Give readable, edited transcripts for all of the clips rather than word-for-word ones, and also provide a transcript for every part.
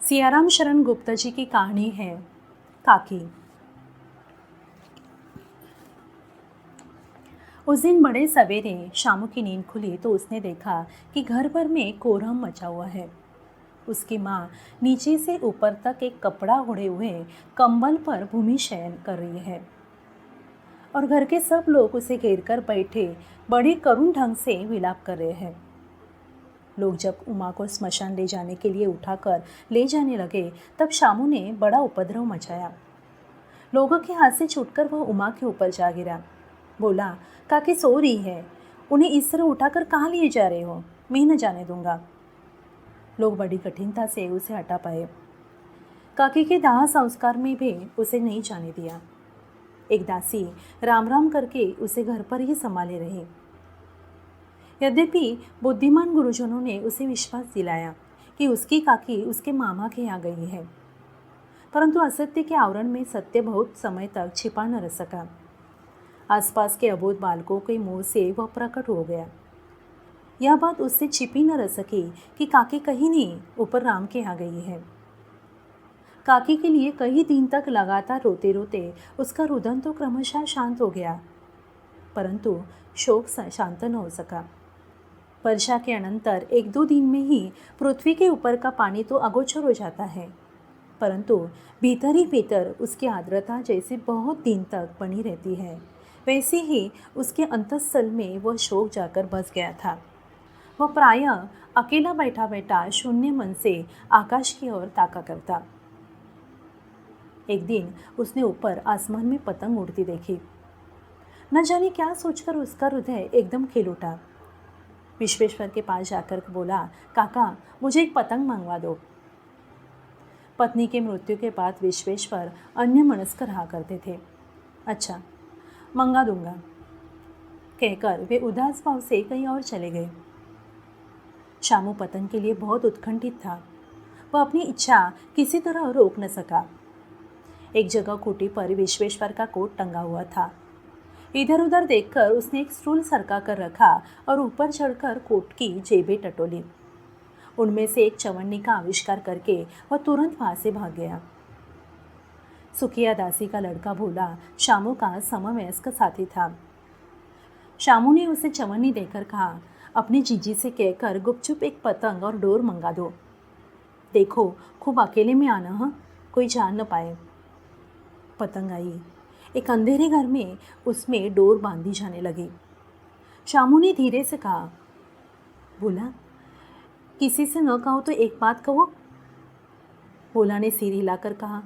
सियाराम शरण गुप्ता जी की कहानी है काकी। उस दिन बड़े सवेरे शामू की नींद खुली तो उसने देखा कि घर भर में कोहराम मचा हुआ है। उसकी माँ नीचे से ऊपर तक एक कपड़ा ओढ़े हुए कंबल पर भूमि शयन कर रही है और घर के सब लोग उसे घेर कर बैठे बड़े करुण ढंग से विलाप कर रहे हैं। लोग जब उमा को स्मशान ले जाने के लिए उठाकर ले जाने लगे तब शामू ने बड़ा उपद्रव मचाया। लोगों के हाथ से छूटकर वह उमा के ऊपर जा गिरा। बोला, काकी सो रही है, उन्हें इस तरह उठाकर कहाँ लिए जा रहे हो? मैं न जाने दूंगा। लोग बड़ी कठिनता से उसे हटा पाए। काकी के दाह संस्कार में भी उसे नहीं जाने दिया। एक दासी राम राम करके उसे घर पर ही संभाले रही। यद्यपि बुद्धिमान गुरुजनों ने उसे विश्वास दिलाया कि उसकी काकी उसके मामा के यहाँ गई है, परंतु असत्य के आवरण में सत्य बहुत समय तक छिपा न रह सका। आसपास के अबोध बालकों के मुंह से वह प्रकट हो गया। यह बात उससे छिपी न रह सकी कि काकी कहीं नहीं ऊपर राम के यहाँ गई है। काकी के लिए कई दिन तक लगातार रोते रोते उसका रुदन तो क्रमशः शांत हो गया, परंतु शोक शांत न हो सका। वर्षा के अनंतर एक दो दिन में ही पृथ्वी के ऊपर का पानी तो अगोचर हो जाता है, परंतु भीतर ही भीतर उसकी आर्द्रता जैसे बहुत दिन तक बनी रहती है, वैसे ही उसके अंतःस्थल में वह शोक जाकर बस गया था। वह प्रायः अकेला बैठा बैठा शून्य मन से आकाश की ओर ताका करता। एक दिन उसने ऊपर आसमान में पतंग उड़ती देखी। न जाने क्या सोचकर उसका हृदय एकदम खिल उठा। विश्वेश्वर के पास जाकर बोला, काका मुझे एक पतंग मंगवा दो। पत्नी के मृत्यु के बाद विश्वेश्वर अन्य मनस्क रहा करते थे। अच्छा, मंगा दूंगा, कहकर वे उदास भाव से कहीं और चले गए। शामू पतंग के लिए बहुत उत्कंठित था। वह अपनी इच्छा किसी तरह रोक न सका। एक जगह खूंटी पर विश्वेश्वर का कोट टंगा हुआ था। इधर उधर देखकर उसने एक स्टूल सरका कर रखा और ऊपर चढ़कर कोट की जेबें टटोली। उनमें से एक चवन्नी का आविष्कार करके वह तुरंत वहां से भाग गया। सुखिया दासी का लड़का भोला शामू का समवयस्क साथी था। शामू ने उसे चवन्नी देकर कहा, अपनी जीजी से कहकर गुपचुप एक पतंग और डोर मंगा दो। देखो खूब अकेले में आना, हाँ, कोई जान न पाए। पतंग आई। एक अंधेरे घर में उसमें डोर बांधी जाने लगी। शामू ने धीरे से कहा, बोला, किसी से न कहो तो एक बात कहो। भोला ने सिर हिलाकर कहा,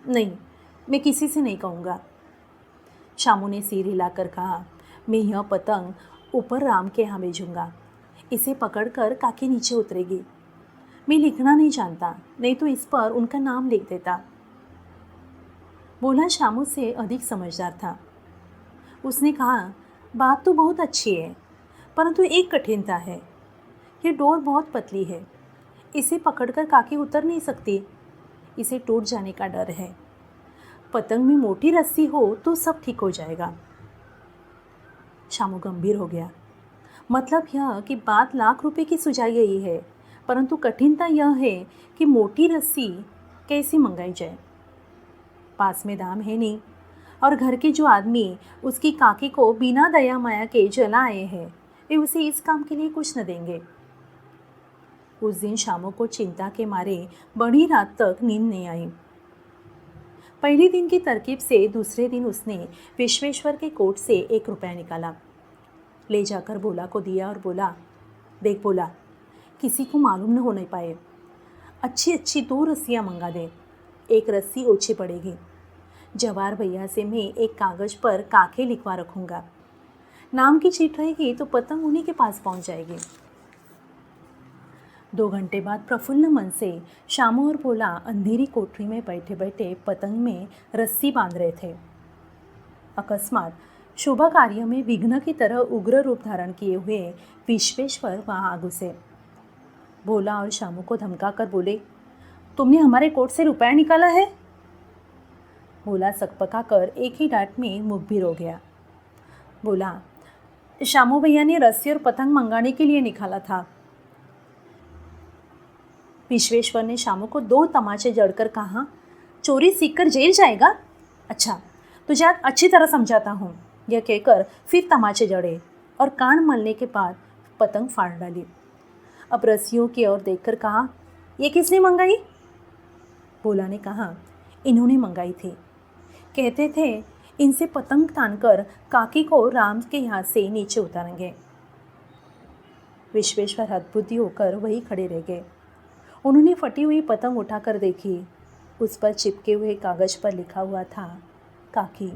नहीं, मैं किसी से नहीं कहूँगा। शामू ने सिर हिलाकर कहा, मैं यह पतंग ऊपर राम के यहाँ भेजूँगा। इसे पकड़कर काकी नीचे उतरेगी। मैं लिखना नहीं जानता, नहीं तो इस पर उनका नाम लिख देता। भोला शामू से अधिक समझदार था। उसने कहा, बात तो बहुत अच्छी है, परंतु एक कठिनता है। ये डोर बहुत पतली है, इसे पकड़कर काकी उतर नहीं सकती। इसे टूट जाने का डर है। पतंग में मोटी रस्सी हो तो सब ठीक हो जाएगा। शामू गंभीर हो गया। मतलब यह कि बात लाख रुपए की सुझाई गई है, परंतु कठिनता यह है कि मोटी रस्सी कैसे मंगाई जाए। पास में दाम है नहीं, और घर के जो आदमी उसकी काकी को बिना दया माया के जला आए हैं, वे उसे इस काम के लिए कुछ न देंगे। उस दिन शामू को चिंता के मारे बड़ी रात तक नींद नहीं आई। पहले दिन की तरकीब से दूसरे दिन उसने विश्वेश्वर के कोट से 1 रुपया निकाला, ले जाकर भोला को दिया और बोला, देख भोला, किसी को मालूम न होने पाए। अच्छी अच्छी 2 रस्सियाँ मंगा दे, एक रस्सी ओछी पड़ेगी। जवार भैया से मैं एक कागज़ पर काके लिखवा रखूँगा। नाम की चीट रहेगी तो पतंग उन्हीं के पास पहुँच जाएगी। 2 घंटे बाद प्रफुल्ल मन से शामू और भोला अंधेरी कोठरी में बैठे बैठे पतंग में रस्सी बांध रहे थे। अकस्मात शुभ कार्य में विघ्न की तरह उग्र रूप धारण किए हुए विश्वेश्वर वहाँ आ घुसे। भोला और शामू को धमका कर बोले, तुमने हमारे कोट से रुपया निकाला है? भोला सकपका कर एक ही डांट में मुखबिर हो गया। बोला, शामू भैया ने रस्सी और पतंग मंगाने के लिए निकाला था। विश्वेश्वर ने शामू को 2 तमाचे जड़कर कहा, चोरी सीखकर जेल जाएगा? अच्छा, तुझे आज अच्छी तरह समझाता हूँ। यह कहकर फिर तमाचे जड़े और कान मलने के बाद पतंग फाड़ डाली। अब रस्सियों की ओर देखकर कहा, ये किसने मंगाई? भोला ने कहा, इन्होंने मंगाई थी। कहते थे इनसे पतंग तानकर काकी को राम के हाथ से नीचे उतारेंगे। विश्वेश्वर हतबुद्धि होकर वहीं खड़े रह गए। उन्होंने फटी हुई पतंग उठाकर देखी। उस पर चिपके हुए कागज पर लिखा हुआ था, काकी।